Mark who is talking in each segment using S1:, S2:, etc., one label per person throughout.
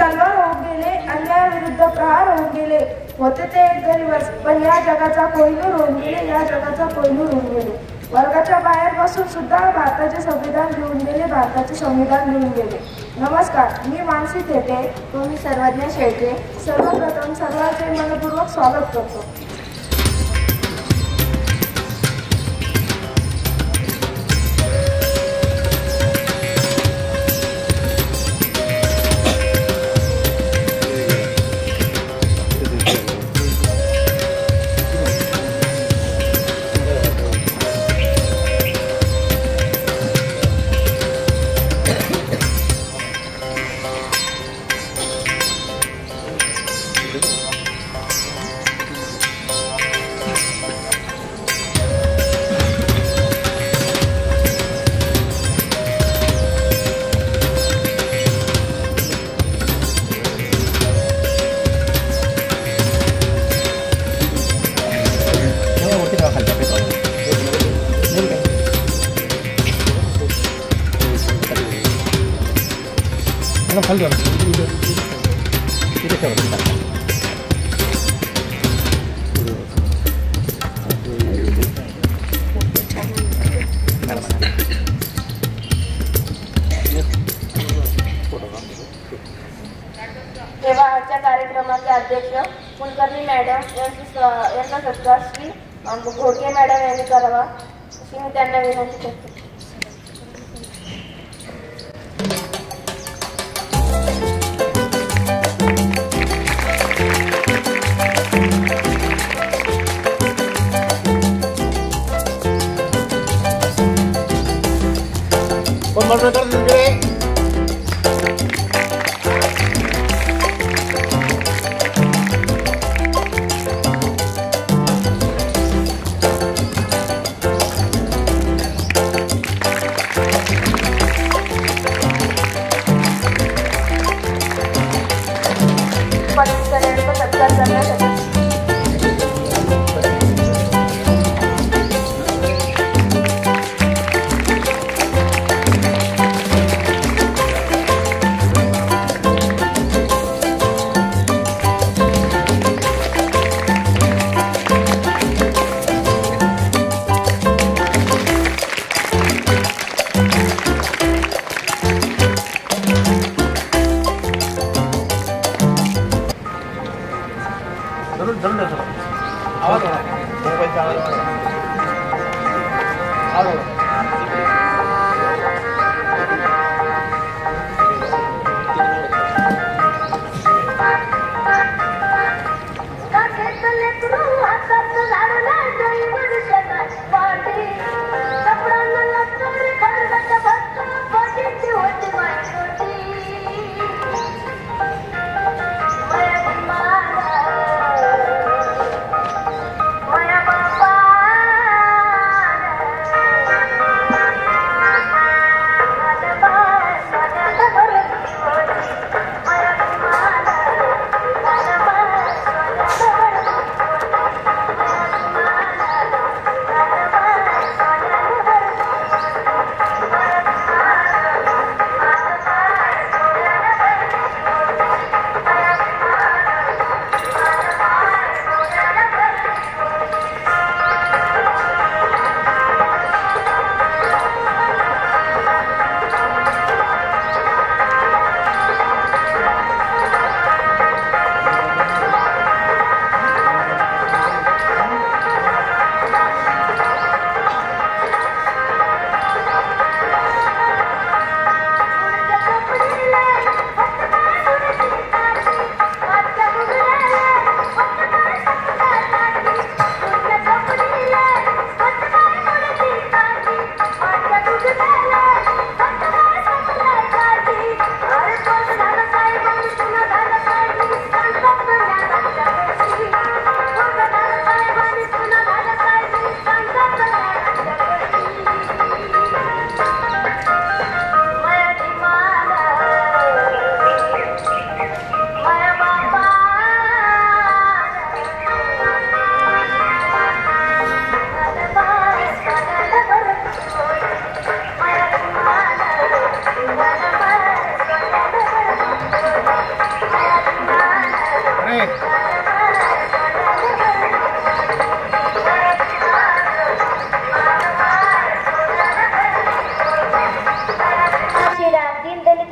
S1: तलवार होऊन गेले, अन्यायाविरुद्ध प्रहार होऊन गेले. होते ते एक दिवस, पण या जगाचा कोहिनूर होऊन गेले, या जगाचा कोहिनूर होऊन गेले. वर्गाच्या बाहेर बसून सुद्धा भारताचे संविधान लिहून गेले, भारताचे संविधान लिहून गेले. नमस्कार, मी मानसी थेटे व मी सर्वज्ञ शेळके. सर्वप्रथम सर्वांचे मनपूर्वक स्वागत करतो. तेव्हा आजच्या कार्यक्रमाचे अध्यक्ष कुलकर्णी मॅडम यांचा सत्कार श्री घोडके मॅडम यांनी करावा अशी मी त्यांना विनंती करते.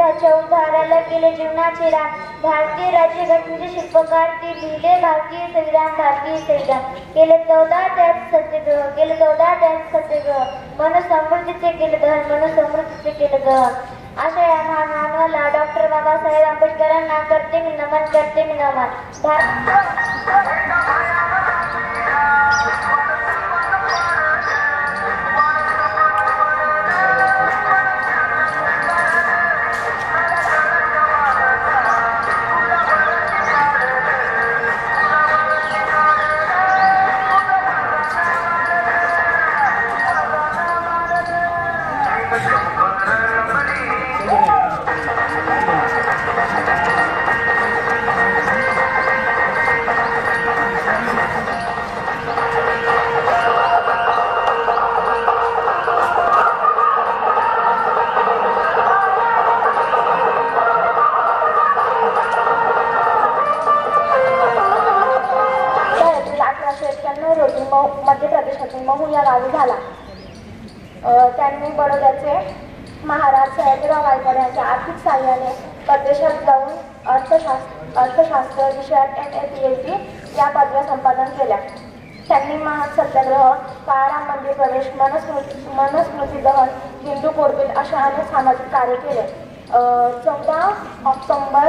S2: युद्धाच्या उभाराला केले जीवनाचे रान. भारतीय राज्यघटनेचे शिल्पकार ते लिहिले भारतीय संविधान. भारतीय संविधान केले 14 त्यात सत्याग्रह. केले 14 त्यात सत्याग्रह. मनुसमृद्धीचे केले दहन. मनुसमृद्धीचे केले दहन. अशा या महान मानवाला डॉक्टर बाबासाहेब आंबेडकरांना करते मी नमन. करते मी नमन.
S1: मध्य प्रदेशातील महू या गावी झाला. त्यांनी बडोद्याचे महाराज सयाजीराव गायकवाड यांच्या आर्थिक सहाय्याने परदेशात जाऊन अर्थशास्त्र विषयात MA PhD या पदव्या संपादन केल्या. त्यांनी महान सत्याग्रह, काळाराम मंदिर प्रवेश, मनुस्मृती दहन, हिंदू पोर्बिल अशा अनेक सामाजिक कार्य केले. 14 ऑक्टोबर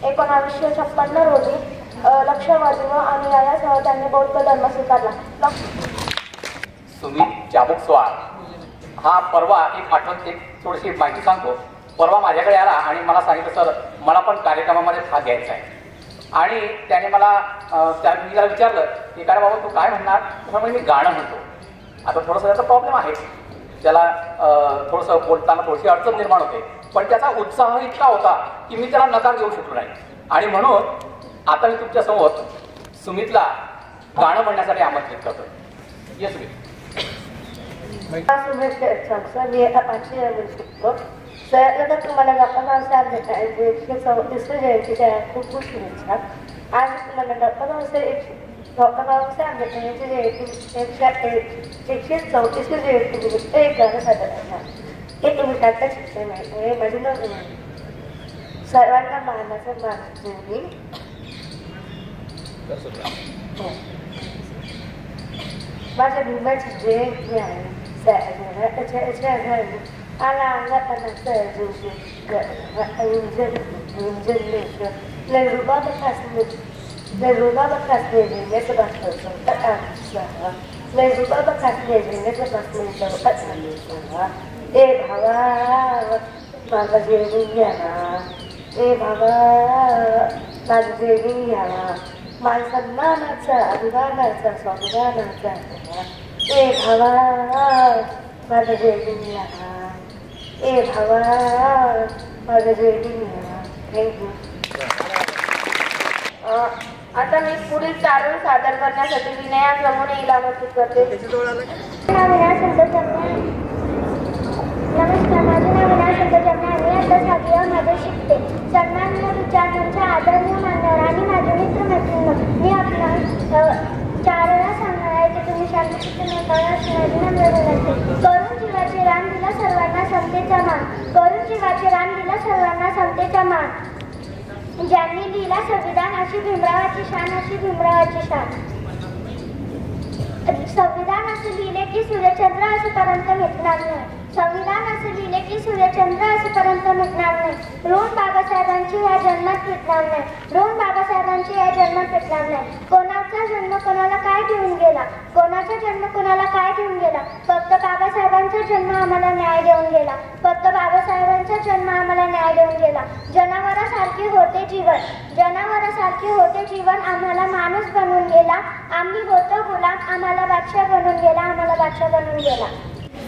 S1: 1956 रोजी लक्षवादी व अनुयायासह त्यांनी बौद्ध धर्म स्वीकारला.
S3: सुमित चाबुकस्वार हा परवा एक थोडीशी माहिती सांगतो. परवा माझ्याकडे आला आणि मला सांगितलं सर मला पण कार्यक्रमामध्ये भाग घ्यायचा आहे. आणि त्याने मला मी त्याला विचारलं की काय बाबा तू काय म्हणणार. त्यामुळे मी गाणं म्हणतो. आता थोडंसं त्याचा प्रॉब्लेम आहे. त्याला थोडंसं बोलताना थोडीशी अडचण निर्माण होते. पण त्याचा उत्साह इतका होता की मी त्याला नकार देऊ शकलो नाही. आणि म्हणून आता मी तुमच्या समोर सुमितला गाणं म्हणण्यासाठी आमंत्रित करतो. ये सुमित.
S1: सर तुम्हाला बाबासाहेब आंबेडकर जयंतीच्या खूप खूप शुभेच्छा. आज तुम्हाला डॉक्टर बाबासाहेब आंबेडकर यांची जयंती 134वी जयंती एक गाणं सादर करणार. हे तुम्ही त्याचं शिक्षण आहे. माझी नोंद सर्वांना मानाचं मान. माझ्या भीमाची जयंती आहे. आला अंगाताना सहजोशी नेहरू बाबा खासले नेहरू बाबा खासले नेत्र बसलं नेहरू बाबा खासले नेत्र बसलं. ए भावा माझा जेवून याला. ए भावा माझं जेवून याला. माझा सन्मानाचा अभिमानाचा स्वाभिमानाचा. ए भावा माझं जेवून याला. ए भावा माझं जेवून याला. थँक्यू. आता मी पुढील चारण सादर करण्यासाठी विनया क्रमोने हिला आमंत्रित करते.
S2: नमस्कार, माझे नाव विनाशंकर जमणे. मी आता 7वी मध्ये शिकते. सन्माननीय विचारांच्या आदरणीय मान्यवर आणि माझे मित्रमैत्रिणी, मी आपला 4 वेळा सांगणार आहे की तुम्ही शांतचित्त करून जीवाचे रान दिला सर्वांना समतेचा मान. करून जीवाचे रान दिला सर्वांना समतेचा मान. ज्यांनी लिहिला संविधान अशी भीमरावाची शान. अशी भीमरावाची शान. संविधान असे लिहिले की सूर्यचंद्र असेपर्यंत मिटणार नाही. संविधान असे लिहिले की सूर्यचंद्र असेपर्यंत मिटणार नाही. ऋण बाबासाहेबांची या जन्मात भेटणार नाही. ऋण बाबासाहेबांची या जन्मात भेटणार नाही. कोणाचा जन्म कोणाला काय देऊन गेला. कोणाचा जन्म कोणाला काय देऊन गेला. फक्त बाबासाहेबांचा जन्म आम्हाला न्याय देऊन गेला. फक्त बाबासाहेबांचा जन्म आम्हाला न्याय देऊन गेला. जनावरासारखे होते जीवन. जनावरासारखे होते जीवन. आम्हाला माणूस बनवून गेला. आम्ही होतो गुलाम. आम्हाला बादशाह बनवून गेला. आम्हाला बादशाह बनवून गेला.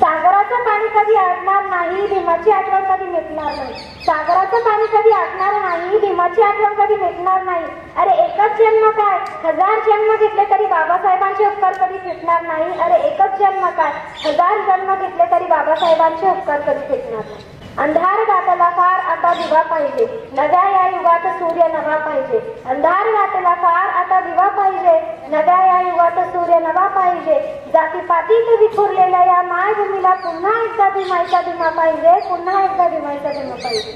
S1: सागराचं पाणी कधी आटणार नाही. भीमाची आठवण कधी मिटणार नाही. सागराचं पाणी कधी आटणार नाही. भीमाची आठवण कधी मिटणार नाही. अरे एकच जन्म काय 1000 जन्म घेतले तरी बाबासाहेबांचे उपकार कधी फिटणार नाही. अरे एकच जन्म काय 1000 जन्म घेतले तरी बाबासाहेबांचे उपकार कधी फिटणार नाही. अंधार गाठला फार आता दिवा पाहिजे. नव्या या
S2: युगात सूर्य नवा पाहिजे, अंधार वाटला फार आता दिवा पाहिजे, नव्या या युगात सूर्य नवा पाहिजे, जातीपातीत विखुरलेल्या या मायभूमीला पुन्हा एकदा भीमाईचा भीमा पाहिजे, पुन्हा एकदा भीमाईचा भीमा पाहिजे.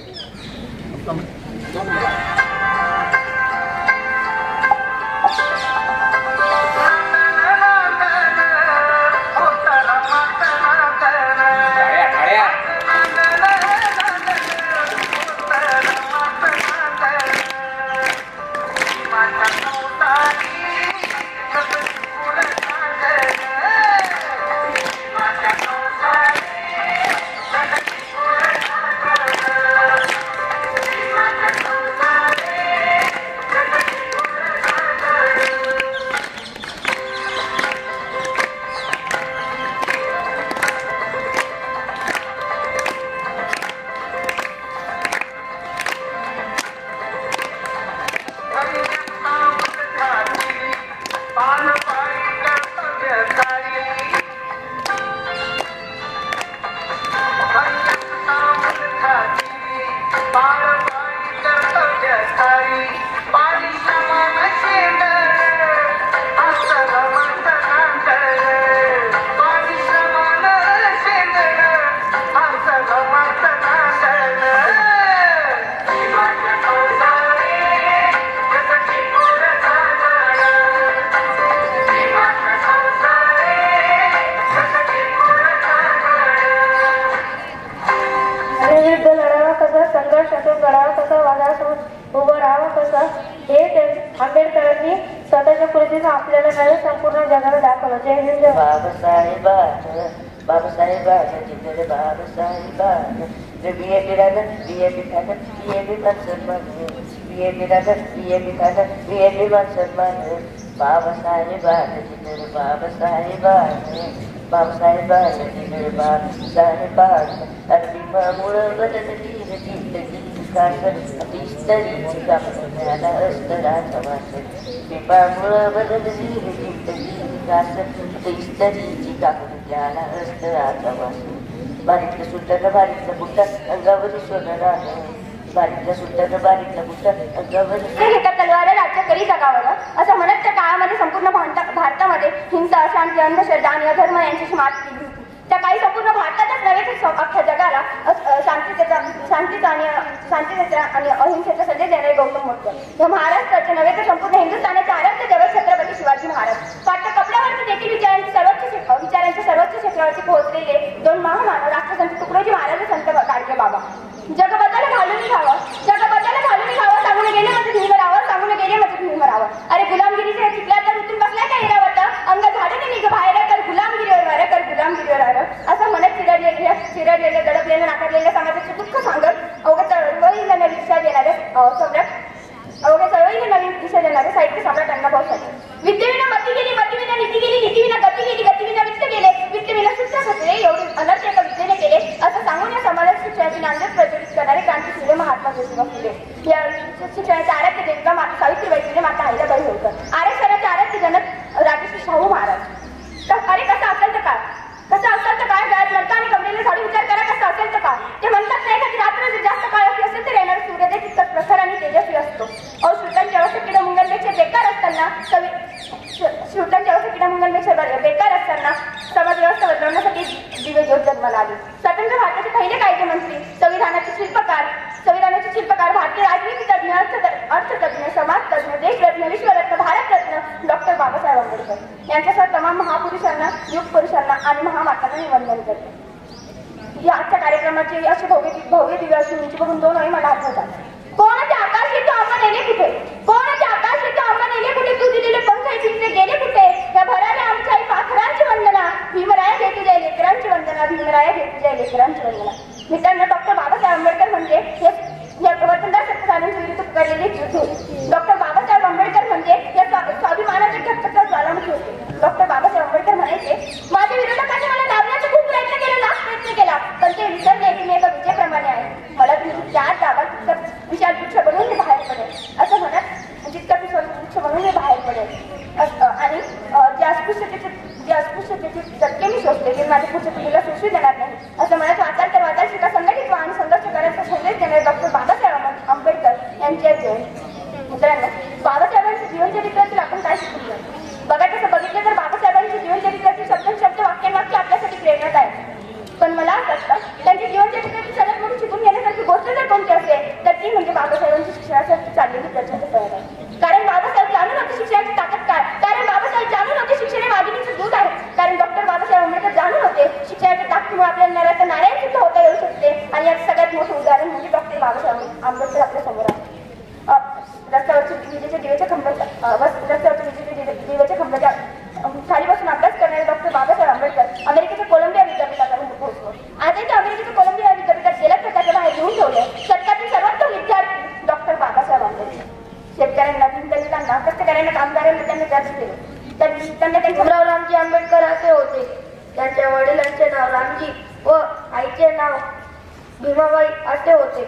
S2: आंबेडकरांनी स्वतःच्या कृतीनं आपल्याला नव्हे संपूर्ण जगाला दाखवलं. जय हिंद.
S4: बाबासाहेबांचं जिंकले बाबासाहेबांचं बीएपी राजन बीएपी खातं बीएपी मान सन्मान बीएपी राजन बीएपी खातं बीएपी मान सन्मान बाबासाहेबांचं जिंकले बाबासाहेबांचं बाबासाहेबांचं जिंकले बाबासाहेबांचं अरबीमामुळं बदलली जिंदगी बिस्तरीची कापण्याला अस्तराचा वास बिंबामुळं बदलली जिंदगी बिस्तरीची कापण्याला अस्तराचा वास बारीकलं सुटलं बारीकलं बुट्ट अंगावरी सोनं राहणं बारीकलं सुटलं बारीकलं बुट्ट अंगावरी
S2: तलवार राज्य करी जगावं असं म्हणत त्या काळामध्ये संपूर्ण भारतामध्ये हिंसा अशांती अंधश्रद्धा आणि अधर्म यांची मात केली होती. त्या काही संपूर्ण भारतातच नव्हे तर अख्ख्या जगाला शांतीचा आणि अहिंसेचा संदेश देणारे गौतम बुद्ध या महाराष्ट्राचे नव्हे तर संपूर्ण हिंदुस्थानाचे आराध्य दैवत छत्रपती शिवाजी महाराज पाठ्य कपड्यावरती देखील विचारांच्या सर्वोच्च क्षेत्रावरती पोहोचलेले दोन महामानव राष्ट्रसंत तुकडोजी महाराज संत गाडगे बाबा. जगबद्दल घालून घ्यावं सांगून गेले म्हणजे भीमरावं सांगून गेले म्हणजे भीमरावं. अरे गुलामगिरीच्या चिखल्या तर उतरून बसल्या का इरावत अंग झाडून निघ बाहेर कर गुलामगिरीवर वारं कर गुलामगिरीवर वारं असं म्हणत चिरडलेले दडपलेले नाकारलेल्या समाजाचे दुःख सांगत अवघ्या चळवळीला नवी दिशा देणारे साहित्य सम्राट अण्णाभाऊ साठे. विद्येविना मती गेली मतीविना नीती गेली नीतीविना गती गेली गतीविना वित्त गेले वित्तविना सुद्धा घडले एवढे अनर्थ एका विद्येने केले असं सांगून या समाजात शिक्षणाची नांदेड प्रज्वलित करणारे क्रांतीसूर्य महात्मा ज्योतिबा फुले या शिक्षणाच्या आराध्य देविका माता सावित्रीबाई फुले माता अहिल्याबाई होळकर आरक्षणाचे आराध्य जनक राजश्री शाहू महाराज. अरे कसं असेल तर काय गायत लढता आणि कमरेला झाडू विचार करा कसं असेल तर काय ते म्हणतात नाही का की रात्र जास्त काळ असेल तर येणार सूर्योदय तितकंच प्रखर आणि तेजस्वी असतो. श्रुतांच्या अवस्था किडा मुंगलपेक्षा बेकार असताना समाज व्यवस्था बदलवण्यासाठी दिवे ज्योत जन्माला आली. स्वतंत्र भारताचे पहिले कायदेमंत्री संविधानाचे शिल्पकार भारतीय राजनीती तज्ञ अर्थतज्ञ समाजतज्ञ देशरत्न विश्वरत्न भारतरत्न डॉक्टर बाबासाहेब आंबेडकर यांच्यासह तमाम महापुरुषांना युग पुरुषांना आणि महामातांना निवंदन करते. या आजच्या कार्यक्रमाची अशी भव्य दिव्य अशी उंची बघून दोन वेळी मला आठवतात. कोणाचे आकाश येतो आंबा नेले कुठे कोणाचे आकाश येतो आंबा नेले कुठे तू दिलेले पंख पिंजरे गेले कुठे या भराने आमच्या आई पाखरांची वंदना भीमराया घे तुझ्या लेकरांची वंदना भीमराया घे तुझ्या लेकरांची वंदना. मित्रांनो डॉक्टर बाबासाहेब आंबेडकर म्हणजे या वतनदार सत्ताधाऱ्यांच्या विरुद्ध पुकारलेले योद्धे. डॉक्टर बाबासाहेब आंबेडकर म्हणजे या स्वाभिमानाचे ठकठक ज्वालामुखी होते. डॉक्टर बाबासाहेब आंबेडकर म्हणायचे माझ्या विरोधकांनी मला दाबण्याचा खूप प्रयत्न केला लाख प्रयत्न केला पण ते विसरले की मी एका विजयप्रमाणे आहे. मला तुम्ही त्या जागा विशाल वृक्ष बनवून मी बाहेर पडेल असं म्हणत जितका वृक्ष बनवून मी बाहेर पडेल आणि जे अस्पृश्यतेचे धक्के मी सोसले की माझ्या पुढच्या पिढीला सोसू देणार नाही असं म्हणत वाचाल तर वाचाल असतं. त्यांची जीवनचरित्राची सर्वात मोठी शिकून घेण्यासारखी गोष्ट जर कोणती असेल तर ती म्हणजे बाबासाहेबांची शिक्षणासाठी चाललेली प्रचंड तयारी आहे. कारण बाबासाहेब जाणून होते शिक्षणाची ताकद काय, कारण बाबासाहेब जाणून होते शिक्षण हे वाघिणीचं दूध आहे, कारण डॉक्टर बाबासाहेब आंबेडकर जाणून होते शिक्षणाच्या ताकदीमुळे आपल्याला नव्याचं नारायण सुद्धा होता येऊ शकते. आणि यात सगळ्यात मोठं उदाहरण म्हणजे डॉक्टर बाबासाहेब आंबेडकर आपल्या समोर आहे. रस्त्यावरच्या विजेच्या दिव्याच्या खंबाच्या खाली बसून अभ्यास करणारे डॉक्टर बाबासाहेब आंबेडकर अमेरिकेच्या कोलंबिया विद्यापीठापर्यंत पोहोचलो. आजही अमेरिकेच्या कोलंबिया विद्यापीठात गेल्या प्रकारच्या बाहेर येऊन ठेवले. शतकातील सर्वोत्तम विद्यार्थी डॉक्टर बाबासाहेब आंबेडकर. शेतकऱ्यांना, दलितांना, कष्टकऱ्यांना, कामगारांना त्यांनी दर्श केले. त्यांना त्यांचे नाव रामजी आंबेडकर असे होते. त्यांच्या वडिलांचे नाव रामजी व आईचे नाव भीमाबाई असे होते.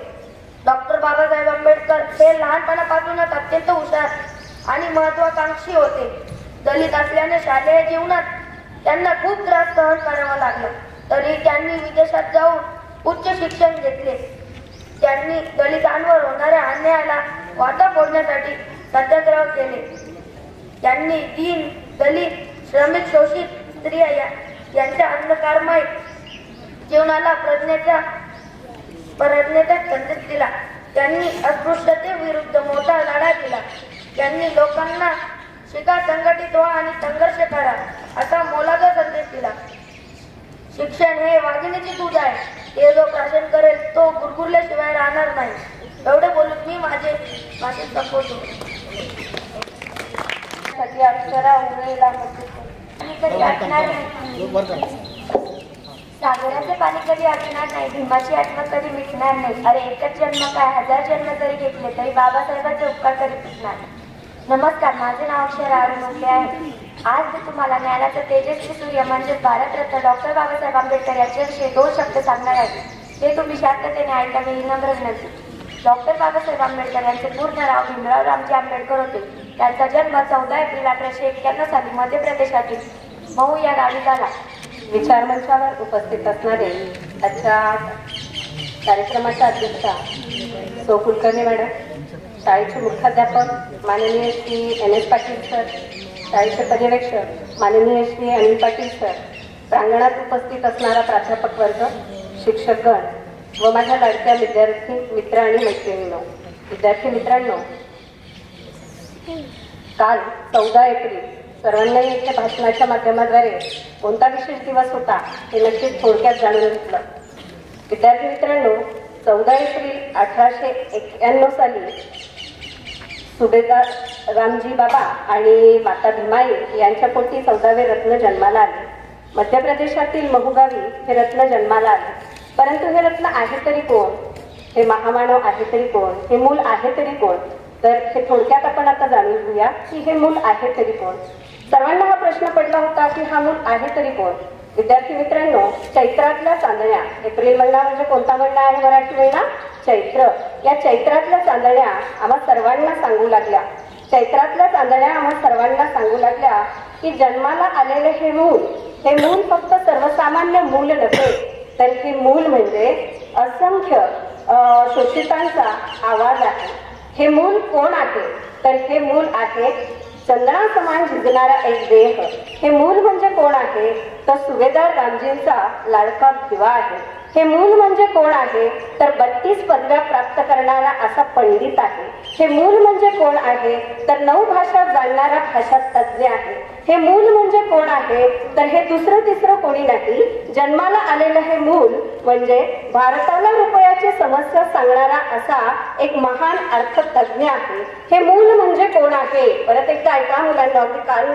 S2: डॉक्टर बाबासाहेब आंबेडकर हे लहानपणापासूनच अत्यंत हुशार आणि महत्वाकांक्षी होते. दलित असल्याने शालेय जीवनात त्यांना खूप त्रास सहन करावा लागला. तरी त्यांनी विदेशात जाऊन उच्च शिक्षण घेतले. त्यांनी दलितांवर होणाऱ्या अन्यायाला वाटा फोडण्यासाठी सत्याग्रह केले. त्यांनी दीन, दलित, श्रमिक, शोषित स्त्रिया यांच्या अंधकारमय जीवनाला प्रज्ञेचा संदेश दिला. त्यांनी अस्पृश्यतेविरुद्ध मोठा लढा दिला. त्यांनी लोकांना शिका, संघटित व्हा आणि संघर्ष करा असा मोलाचा संदेश दिला. शिक्षण हे वाघिणीचे दूध आहे. ते जो प्राशन करेल तो गुरगुरल्याशिवाय राहणार नाही. एवढे बोलून मी माझे संपवतो. अक्षरा उमेला कधी आठणार नाही. सागराचे पाणी कधी आटणार नाही. भीमाची आठवण कधी मिटणार नाही. अरे एकच जन्म काय, 1000 जन्म जरी घेतले तरी बाबासाहेबांचे उपकार कधी मिटणार. नमस्कार, माझे नाव अक्षरा अरुणोले आहे. आज मी तुम्हाला ज्ञानाचा तेजस्वी सूर्य म्हणजेच भारतरत्न डॉक्टर बाबासाहेब आंबेडकर यांच्याविषयी 2 शब्द सांगणार आहे. ते तुम्ही शांततेने ऐकावे ही नम्र विनंती. डॉक्टर बाबासाहेब आंबेडकर यांचे पूर्ण नाव भीमराव रामजी आंबेडकर होते. त्यांचा जन्म 14 एप्रिल 1891 साली मध्य प्रदेशातील महू या गावी झाला.
S5: विचारमंचावर उपस्थित असणारे आजच्या कार्यक्रमाच्या अध्यक्षा सौ कुलकर्णी मॅडम, शाळेचे मुख्याध्यापक माननीय श्री NS पाटील सर, शाळेचे पर्यवेक्षक माननीय श्री अनिल पाटील सर, प्रांगणात उपस्थित असणारा प्राध्यापक वर्ग, शिक्षकगण व माझ्या लाडक्या विद्यार्थी मित्र आणि मैत्रिणींनो. विद्यार्थी मित्रांनो, काल 14 एप्रिल सर्वांना येथे भाषणाच्या माध्यमाद्वारे कोणता विशेष दिवस होता हे नक्कीच थोडक्यात जाणून घेतलं. विद्यार्थी मित्रांनो, 14 एप्रिल 1891 साली सुभेदार रामजी बाबा आणि माता भीमाई यांच्या पोटी 14वे रत्न जन्माला आले. मध्य प्रदेशातील महू गावी हे रत्न जन्माला आले. परंतु हे रत्न आहे तरी कोण? हे महामानव आहे तरी कोण? हे मूल आहे तरी कोण? तर हे थोडक्यात आपण आता जाणून घेऊया की हे मूल आहे तरी कोण. सर्वांना हा प्रश्न पडला होता की हा मूल आहे तरी कोण. विद्यार्थी मित्रांनो, चैत्रातल्या चांदण्या, एप्रिल महिना म्हणजे कोणता महिना आहे मराठी महिना? चैत्र. या चैत्रातल्या चांदण्या आम्हा सर्वांना सांगू लागल्या. चैत्रातल्या चांदण्या आम्हा सर्वांना सांगू लागल्या की जन्माला आलेले हे मूल फक्त सर्वसामान्य मूल नव्हे, तर हे मूल म्हणजे असंख्य शोषितांचा आवाज आहे. हे मूल कोण आहे? तर हे मूल आहे चंदना समान झिजणारा एक देह. हे मूल म्हणजे कोण आहे? तर सुभेदार रामजींचा लाडका भिवा आहे. हे मूल म्हणजे कोण आहे? तर 32 पदव्या प्राप्त करणारा असा पंडित आहे. हे मूल म्हणजे कोण आहे? तर 9 भाषा जाणणारा भाषा तज्ज्ञ आहे. हे मूल म्हणजे कोण आहे? तर हे दुसरं तिसरं कोणी नाही, जन्माला आलेलं हे मूल म्हणजे भारताला रुपयाची समस्या सांगणारा असा एक महान अर्थतज्ञ आहे. हे मूल म्हणजे कोण आहे? परत एकदा ऐका मुलांना, अगदी कान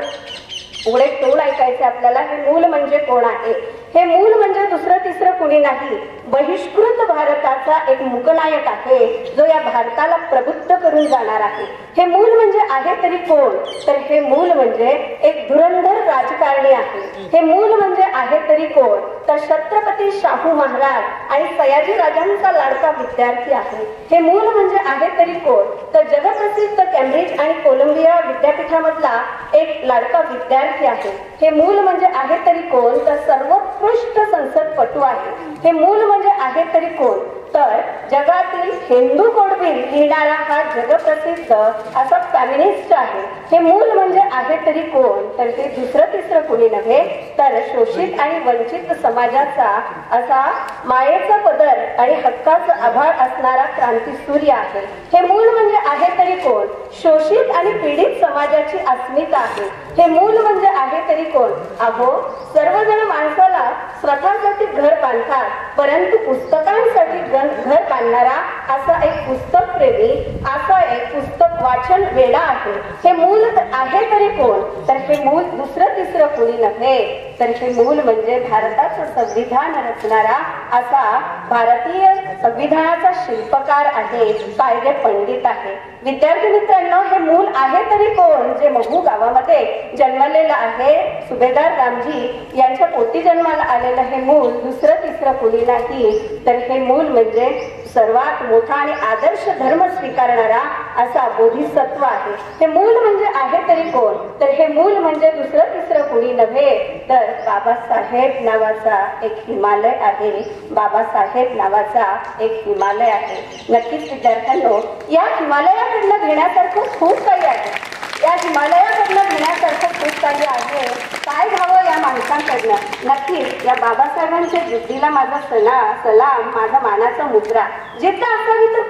S5: उघडे ठेवून ऐकायचे आपल्याला. हे मूल म्हणजे कोण आहे? हे मूल म्हणजे दुसरं तिसरं कुणी नाही, बहिष्कृत भारताचा एक मुकनायक आहे, जो या भारताला प्रबुद्ध करून जाणार आहे. हे मूल म्हणजे आहे तरी कोण? तर हे मूल म्हणजे एक धुरंधर राजकारणी आहे. हे मूल म्हणजे आहे तरी कोण? तर छत्रपती शाहू महाराज आणि सयाजी राजांचा लाडका विद्यार्थी आहे. हे मूल म्हणजे आहे तरी कोण? तर जगप्रसिद्ध कॅम्ब्रिज आणि कोलंबिया विद्यापीठामधला एक लाडका विद्यार्थी आहे. हे मूल म्हणजे आहे तरी कोण? तर सर्वोत्कृष्ट संसदपटू आहे. हे मूल म्हणजे आहे तरी कोण? तर जगातील हिंदू कोडबिल लिहिणारा हा जगप्रसिद्ध असा फॅमिनिस्ट आहे. हे मूल म्हणजे आहे तरी कोण, तर ते दुसरं तिसरं कुणी नव्हे तर शोषित आणि वंचित समाजाचा असा मायेचा पदर आणि हक्काचा आभाळ असणारा क्रांतीसूर्य आहे. हे मूल म्हणजे आहे तरी कोण, शोषित आणि पीडित समाजाची अस्मिता आहे. हे मूल म्हणजे आहे तरी कोण. अहो, सर्वजण माणसाला स्वतःसाठी घर बांधतात, परंतु पुस्तकांसाठी घर बांधणारा असा एक पुस्तक प्रेमी, असा एक पुस्तक वाचन वेडा आहे. हे मूल आहे तरी कोण, तर हे मूल दुसरं तिसरं कोणी नव्हे तर हे मूल म्हणजे भारताचं संविधान रचणारा असा भारतीय संविधानाचा शिल्पकार आहे, कायदे पंडित आहे. विद्यार्थी मित्रांनो, हे मूल आहे तरी कोण जे महू गावामध्ये जन्मलेलं आहे. सुभेदार रामजी यांच्या पोटी जन्माला आलेलं हे मूल दुसरं तिसरं कोणी नाही तर हे मूल म्हणजे सर्वात मोठा आणि आदर्श धर्म स्वीकारणारा असा बोधिसत्व आहे. हे मूल म्हणजे आहे तरी कोण, तर हे मूल म्हणजे दुसरं तिसरं कोणी नव्हे तर बाबासाहेब नावाचा एक हिमालय आहे. बाबासाहेब नावाचा एक हिमालय आहे. नक्कीच विद्यार्थ्यांनो, या हिमालयाकडनं घेण्यासारखं खूप काही आहे. या हिमालयाकडनं घेण्यासारखं खूप काही आहे. काय घ्यावं या माणसांकडनं. नक्कीच या बाबासाहेबांच्या जिद्दीला माझा सलाम, माझा मानाचा मुद्रा. जिद्द असावी तर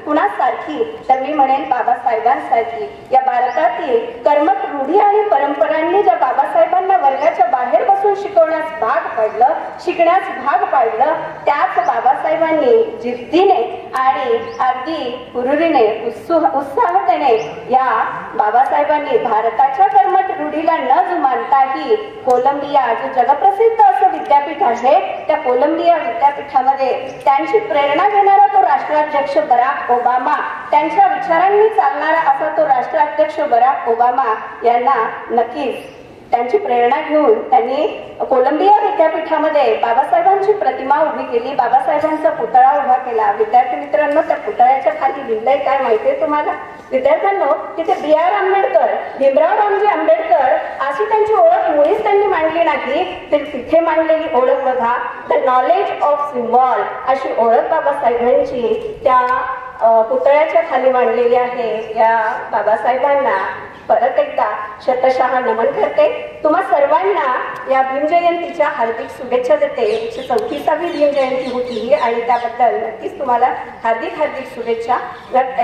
S5: कुणासारखी, तर मी म्हणेन बाबासाहेबांसारखी. या भारतातील कर्मठ रूढी आणि परंपरांनी ज्या बाबासाहेबांना वर्गाच्या बाहेर बसून शिकण्यास भाग पाडलं, त्याच बाबासाहेबांनी जिद्दीने आणि अगदी हुरुरीने उत्साहतेने या बाबासाहेबांनी भारताच्या कर्मठ रूढीला न जुमानताही कोलंबिया, जो जगप्रसिद्ध असं विद्यापीठ आहे, त्या कोलंबिया विद्यापीठामध्ये त्यांची प्रेरणा घेणारा तो राष्ट्राध्यक्ष बराक ओबामा, त्यांच्या विचारांनी चालणारा असा तो राष्ट्राध्यक्ष बराक ओबामा यांना नक्कीच त्यांची प्रेरणा घेऊन त्यांनी कोलंबिया विद्यापीठामध्ये बाबासाहेबांची प्रतिमा उभी केली, बाबासाहेबांचा पुतळा उभा केला. विद्यार्थी मित्रांनो, त्या पुतळ्याच्या खाली लिहिलंय काय माहितीये तुम्हाला? विद्यार्थ्यांनो, तिथे B.R. आंबेडकर, भीमराव रामजी आंबेडकर अशी त्यांची ओळख मुळीच त्यांनी मांडली नाही, तर तिथे मांडलेली ओळख बघा, द नॉलेज ऑफ सिम्बॉल अशी ओळख बाबासाहेबांची त्या पुतळ्याच्या खाली मांडलेली आहे. या बाबासाहेबांना परत एकदा शतशः नमन करते. तुम्हा सर्वांना या भीमजयंतीच्या हार्दिक शुभेच्छा देते. 134वी भीमजयंती होती आणि त्याबद्दल नक्कीच तुम्हाला हार्दिक शुभेच्छा.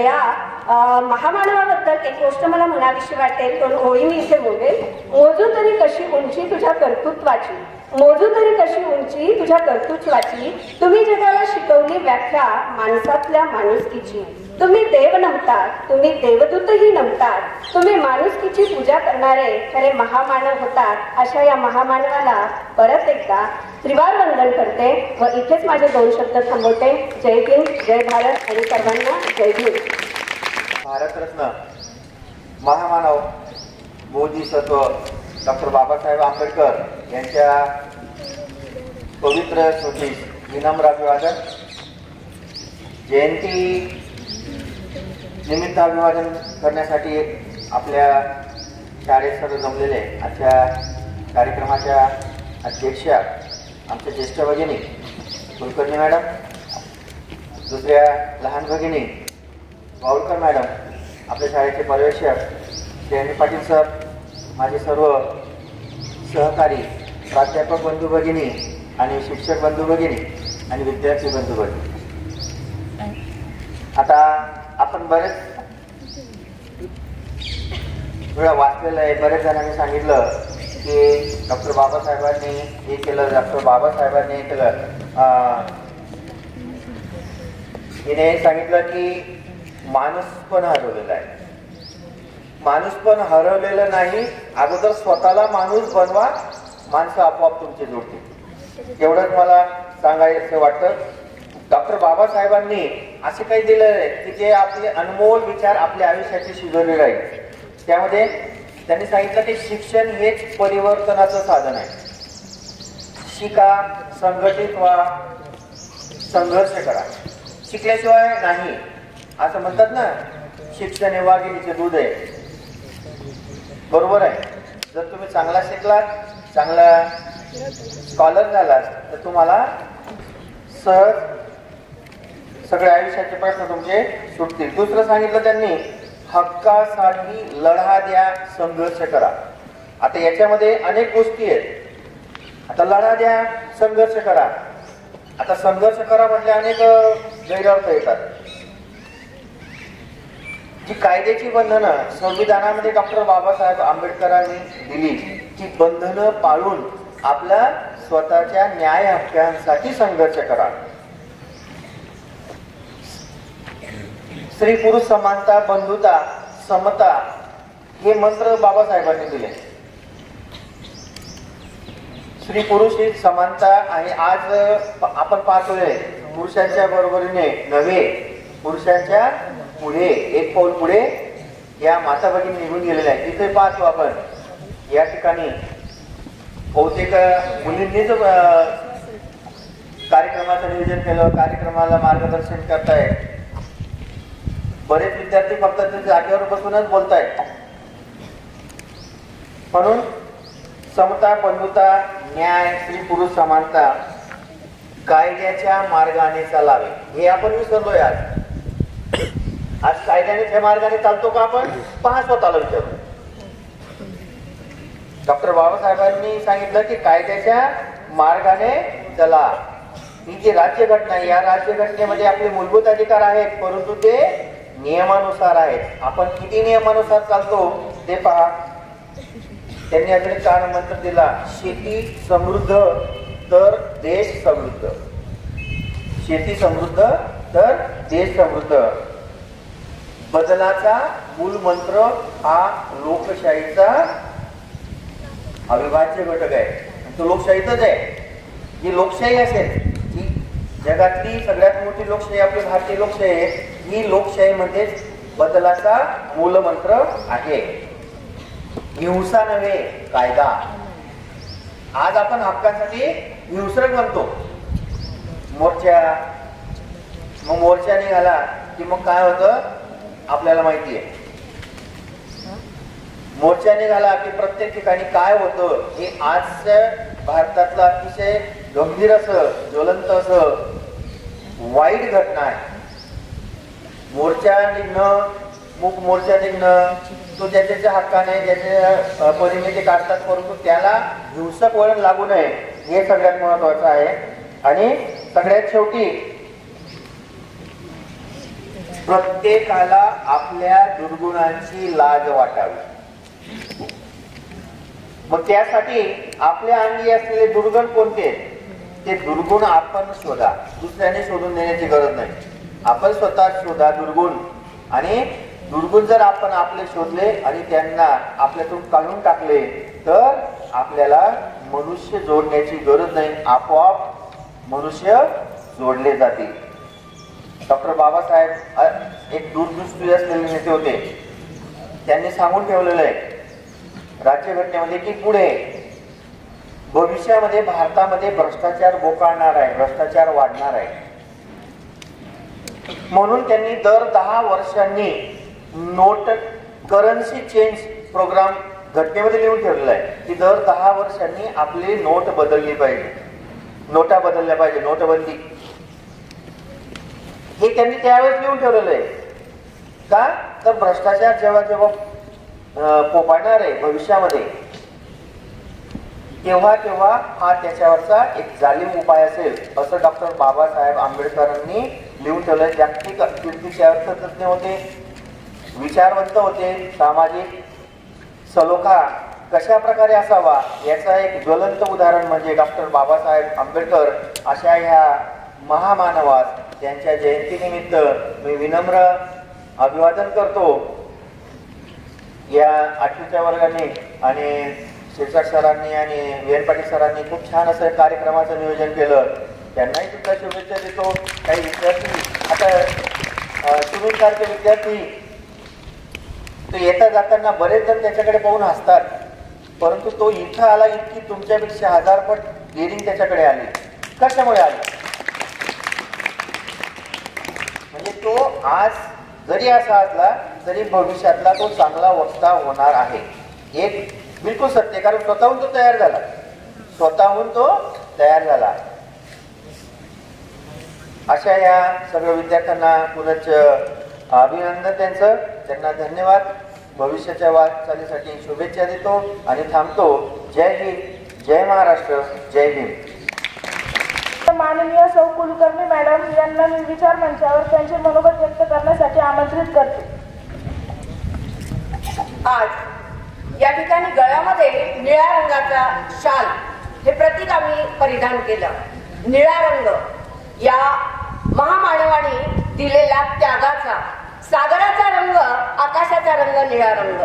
S5: या महामानवाबद्दल एक गोष्ट मला म्हणावीशी वाटेल, दोन ओळी मी इथे बोलेल. मोजू तरी कशी उंची तुझ्या कर्तृत्वाची, मोजू तरी कशी उंची तुझ्या कर्तृत्वाची, तुम्ही जगाला शिकवली व्याख्या माणसातल्या माणुसकीची. तुम्ही देव नव्हतात, तुम्ही देवदूतही नव्हतात, तुम्ही माणुसकीची पूजा करणारे खरे महामानव होतात. अशा या महामानवाला परत एकदा त्रिवार वंदन करते व इथेच माझे 2 शब्द थांबवते. जय हिंद, जय भारत आणि सर्वांना जय भीम.
S6: भारतरत्न महामानव बोधिसत्व डॉक्टर बाबासाहेब आंबेडकर यांच्या पवित्र स्मृतीस विनम्र अभिवादन. जयंती निमित्त अभिवादन करण्यासाठी आपल्या शाळेत सर्व जमलेले अशा कार्यक्रमाच्या अध्यक्षा आमच्या ज्येष्ठ भगिनी कुलकर्णी मॅडम, दुसऱ्या लहान भगिनी वावळकर मॅडम, आपल्या शाळेचे पर्यवेक्षक श्री पाटील सर, माझे सर्व सहकारी प्राध्यापक बंधू भगिनी आणि शिक्षक बंधू भगिनी आणि विद्यार्थी बंधू भगिनी. आता आपण बरेच वेळा वाचलेलं आहे, बरेच जणांनी सांगितलं की डॉक्टर बाबासाहेबांनी हे केलं, डॉक्टर बाबासाहेबांनी हे केलं. हिने सांगितलं की माणूस पण हरवलेला आहे. माणूस पण हरवलेलं नाही, अगोदर स्वतःला माणूस बनवा, माणसं आपोआप तुमचे जोडतील. एवढंच मला सांगायचं वाटतं. डॉक्टर बाबासाहेबांनी असे काही दिलेलं आहे की जे आपले अनमोल विचार आपल्या आयुष्याची सुधारले राहील. त्यामध्ये त्यांनी सांगितलं की शिक्षण हेच परिवर्तनाचं साधन आहे. शिका, संघटित व्हा, संघर्ष करा, शिकल्याशिवाय नाही. असं म्हणतात ना, शिक्षण हे वाघिणीचे दूध आहे. बरोबर आहे. जर तुम्ही चांगला शिकलात, चांगला स्कॉलर झालात तर तुम्हाला सहज सगळे आयुष्याचे प्रश्न तुमचे सुटतील. दुसरं सांगितलं त्यांनी, हक्कासाठी लढा द्या, संघर्ष करा. आता याच्यामध्ये अनेक गोष्टी आहेत. आता लढा द्या, संघर्ष करा. आता संघर्ष करा म्हणजे अनेक गैरअर्थ येतात. जी कायद्याची बंधनं संविधानामध्ये डॉक्टर बाबासाहेब आंबेडकरांनी दिली, ती बंधनं पाळून आपल्या स्वतःच्या न्याय हक्कांसाठी संघर्ष करा. स्त्री पुरुष समानता, बंधुता, समता हे मंत्र बाबासाहेबांनी दिले. स्त्री पुरुष ही समानता आणि आज आपण पाहतोय पुरुषांच्या बरोबरीने नव्हे, पुरुषांच्या पुढे एक पाऊल पुढे या माता भगिनी निघून गेलेल्या आहेत. तिथे पाहतो आपण या ठिकाणी बहुतेक मुलींनीच कार्यक्रमाचं नियोजन केलं, कार्यक्रमाला मार्गदर्शन करतायत. बरेच विद्यार्थी फक्त जागेवर बसूनच बोलतायत. म्हणून समता, बंधुता, न्याय, स्त्री पुरुष समानता कायद्याच्या मार्गाने चालावे हे आपण विसरलोय. आज कायद्याच्या मार्गाने चालतो का आपण? पहा स्वतःला विचारू. डॉक्टर बाबासाहेबांनी सांगितलं की कायद्याच्या मार्गाने चला. ही जी राज्यघटना आहे, या राज्यघटनेमध्ये आपले मूलभूत अधिकार आहेत, परंतु ते नियमानुसार आहेत. आपण किती नियमानुसार चालतो ते पहा. त्यांनी अजून एक कान मंत्र दिला, शेती समृद्ध तर देश समृद्ध. शेती समृद्ध तर देश समृद्ध. बदलाचा मूल मंत्र हा लोकशाहीचा अविभाज्य घटक आहे. तो लोकशाहीतच आहे. जी लोकशाही असेल, जी जगातली सगळ्यात मोठी लोकशाही आपली भारतीय लोकशाही आहे, ही लोकशाहीमध्ये बदलाचा मूलमंत्र आहे. हिंसा नव्हे, कायदा. आज आपण हक्कांसाठी हिंसक बनतो. मोर्चा निघाला की मग काय होतं आपल्याला माहिती आहे. मोर्चा निघाला की प्रत्येक ठिकाणी काय होतं हे आजच्या भारतातलं अतिशय गंभीर असं, ज्वलंत असं वाईट घटना आहे. मोर्चा निघणं, मूक मोर्चा निघणं, तो ज्याच्या हक्काने ज्याच्या परीने ते काढतात, परंतु त्याला हिंसक वळण लागू नये हे सगळ्यात महत्वाचं आहे. आणि सगळ्यात शेवटी प्रत्येकाला आपल्या दुर्गुणांची लाज वाटावी. मग त्यासाठी आपल्या अंगी असलेले दुर्गुण कोणते? ते दुर्गुण आपण शोधा. दुसऱ्याने शोधून देण्याची गरज नाही. आपण स्वतः शोधा दुर्गुण. आणि दुर्गुण जर आपण आपले शोधले आणि त्यांना आपल्यातून काढून टाकले तर आपल्याला मनुष्य जोडण्याची गरज नाही. आपोआप मनुष्य जोडले जातील. डॉक्टर बाबासाहेब एक दूरदृष्टी असलेले नेते होते. त्यांनी सांगून ठेवलेलं आहे राज्यघटनेमध्ये की पुढे भविष्यामध्ये भारतामध्ये भ्रष्टाचार बोकाळणार आहे, भ्रष्टाचार वाढणार आहे. म्हणून त्यांनी दर 10 वर्षांनी नोट करन्सी चेंज प्रोग्राम घटनेमध्ये लिहून ठेवलेला आहे की दर 10 वर्षांनी आपली नोट बदलली पाहिजे, नोटा बदलल्या पाहिजे, नोटबंदी. हे त्यांनी त्यावेळेस लिहून ठेवलेलं आहे. का तर भ्रष्टाचार जेव्हा जेव्हा पोपाळणार आहे भविष्यामध्ये, तेव्हा तेव्हा हा त्याच्यावरचा एक जालिम उपाय असेल असं डॉक्टर बाबासाहेब आंबेडकरांनी लिहून ठेवलंय. जागतिक कीर्तीचे अर्थतज्ञ होते, विचारवंत होते. सामाजिक सलोखा कशा प्रकारे असावा याचा एक ज्वलंत उदाहरण म्हणजे डॉक्टर बाबासाहेब आंबेडकर. अशा ह्या महामानवास त्यांच्या जयंतीनिमित्त मी विनम्र अभिवादन करतो. या 8वीच्या वर्गाने आणि शिरसाट सरांनी आणि वीर पाटील सरांनी खूप छान असं कार्यक्रमाचं नियोजन केलं. त्यांनाही सुद्धा शुभेच्छा देतो. काही विद्यार्थी आता तुम्ही सारखे विद्यार्थी तो येता जाताना बरेच जण त्याच्याकडे पाहून हसतात, परंतु तो इथं आला इतकी तुमच्यापेक्षा 1000 पट डेअरिंग त्याच्याकडे आली. कशामुळे आली? म्हणजे तो आज जरी असा असला तरी भविष्यातला तो चांगला वक्ता होणार आहे. एक बिलकुल सत्य, कारण स्वतःहून तो तयार झाला, स्वतःहून तो तयार झाला. अशा या सगळ्या विद्यार्थ्यांना पुनश्च अभिनंदन त्यांचं, त्यांना धन्यवाद. भविष्याच्या वाटचालीसाठी शुभेच्छा देतो आणि थांबतो. जय हिंद, जय महाराष्ट्र, जय भीम.
S1: माननीय सौ कुलकर्णी मॅडम यांना मी विचार मंचावर त्यांचे मनोगत व्यक्त करण्यासाठी आमंत्रित करते.
S7: आज या ठिकाणी गळ्यामध्ये निळ्या रंगाचा शाल हे प्रतीक आम्ही परिधान केलं. निळा रंग या महामानवाने दिलेला त्यागाचा, सागराचा रंग, आकाशाचा रंग निळा रंग,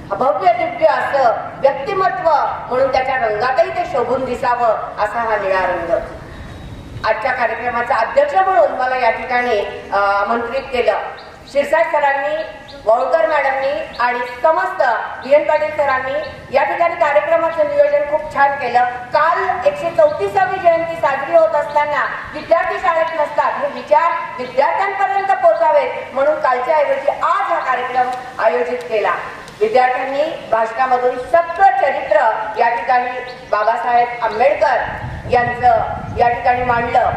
S7: भव्य दिव्य असं व्यक्तिमत्व म्हणून त्याच्या रंगातही ते शोभून दिसावं असा हा निळा रंग. आजच्या कार्यक्रमाचा अध्यक्ष म्हणून मला या ठिकाणी आमंत्रित केलं. शिरसाट सरांनी, वळकर मॅडमनी आणि समस्त DN पाटील सरांनी या ठिकाणी कार्यक्रमाचं नियोजन खूप छान केलं. काल 134वी जयंती साजरी होत असताना विद्यार्थी शाळेत नसतात हे विचार विद्यार्थ्यांपर्यंत पोहोचावेत म्हणून कालच्या ऐवजी आज हा कार्यक्रम आयोजित केला. विद्यार्थ्यांनी भाषणामधून सगळं चरित्र या ठिकाणी बाबासाहेब आंबेडकर यांचं या ठिकाणी मांडलं.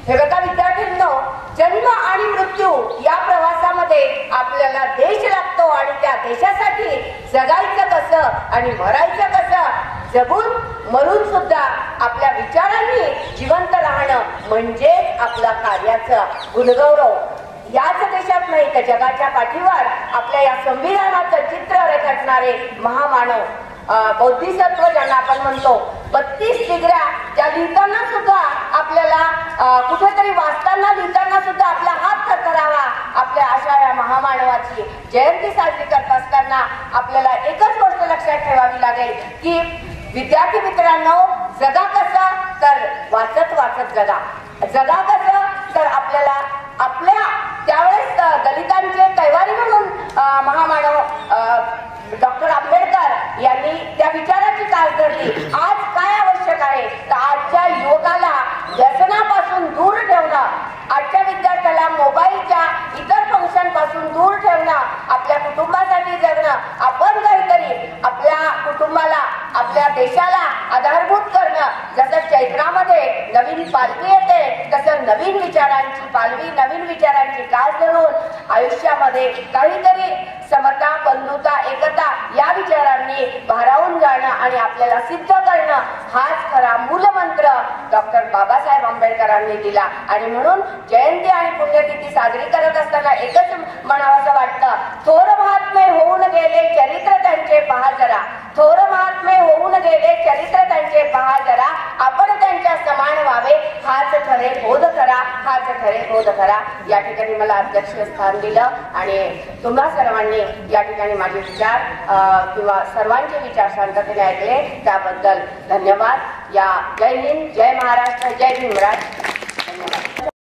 S7: हे बघा विद्यार्थ्यांनो, जन्म आणि मृत्यू या प्रवासामध्ये आपल्याला देश लागतो आणि त्या देशासाठी जगायचं कसं आणि मरायचं कसं, जगून मरून सुद्धा आपल्या विचारांनी जिवंत राहणं म्हणजेच आपला कार्याचा गुणगौरव. याच देशात नाही तर जगाच्या पाठीवर आपल्या या संविधानाचं चित्र रेखाटणारे महामानव, बौद्धिसत्व ज्यांना आपण म्हणतो, 32 डिग्र्या ज्या लिहिताना सुद्धा आपल्याला कुठेतरी वाचताना लिहिताना सुद्धा आपला हात थरथरावा. आपल्या अशा या महामानवाची जयंती साजरी करत असताना आपल्याला एकच गोष्ट लक्षात ठेवावी लागेल की विद्यार्थी मित्रांनो, जगा कसं तर वाचत वाचत जगा. जगा कसं तर आपल्याला आपल्या त्यावेळेस दलितांचे कैवारी म्हणून महामानव डॉक्टर आंबेडकर यांनी त्या विचाराची कास धरली. आज काय आवश्यक आहे तर आजच्या युवकाला व्यसनापासून दूर ठेवणं, आजच्या विद्यार्थ्याला मोबाईलच्या इतर फंक्शन पासून दूर ठेवणं, आपल्या कुटुंबासाठी जगणं, आपण काहीतरी आपल्या कुटुंबाला, आपल्या देशाला आधारभूत करणं. जसं चैत्रामध्ये नवीन पालवी येते तसं नवीन विचारांची पालवी, नवीन विचारांची कास धरून आयुष्यामध्ये काहीतरी समता, बंधुता, एकता या विचारांनी भारावून जाणं आणि आपल्याला सिद्ध करणं हाच खरा मूलमंत्र डॉक्टर बाबासाहेब आंबेडकरांनी दिला. आणि म्हणून जयंती आणि पुण्यतिथी साजरी करत असताना एकच म्हणावंसं वाटतं, थोर महात्मे होऊन गेले चरित्र त्यांचे पहा जरा, थोर महात्मे होऊन गेले चरित्र त्यांचे पहा जरा, आपण त्यांच्या समान व्हावे हाच खरे बोध करा, हाच खरे बोध करा. या ठिकाणी मला अध्यक्ष स्थान दिलं आणि तुम्हा सर्वांनी या ठिकाणी माझे विचार किंवा सर्वांचे विचार शांततेने ऐकले त्याबद्दल धन्यवाद. या जय हिंद, जय महाराष्ट्र, जय भीमराज. धन्यवाद.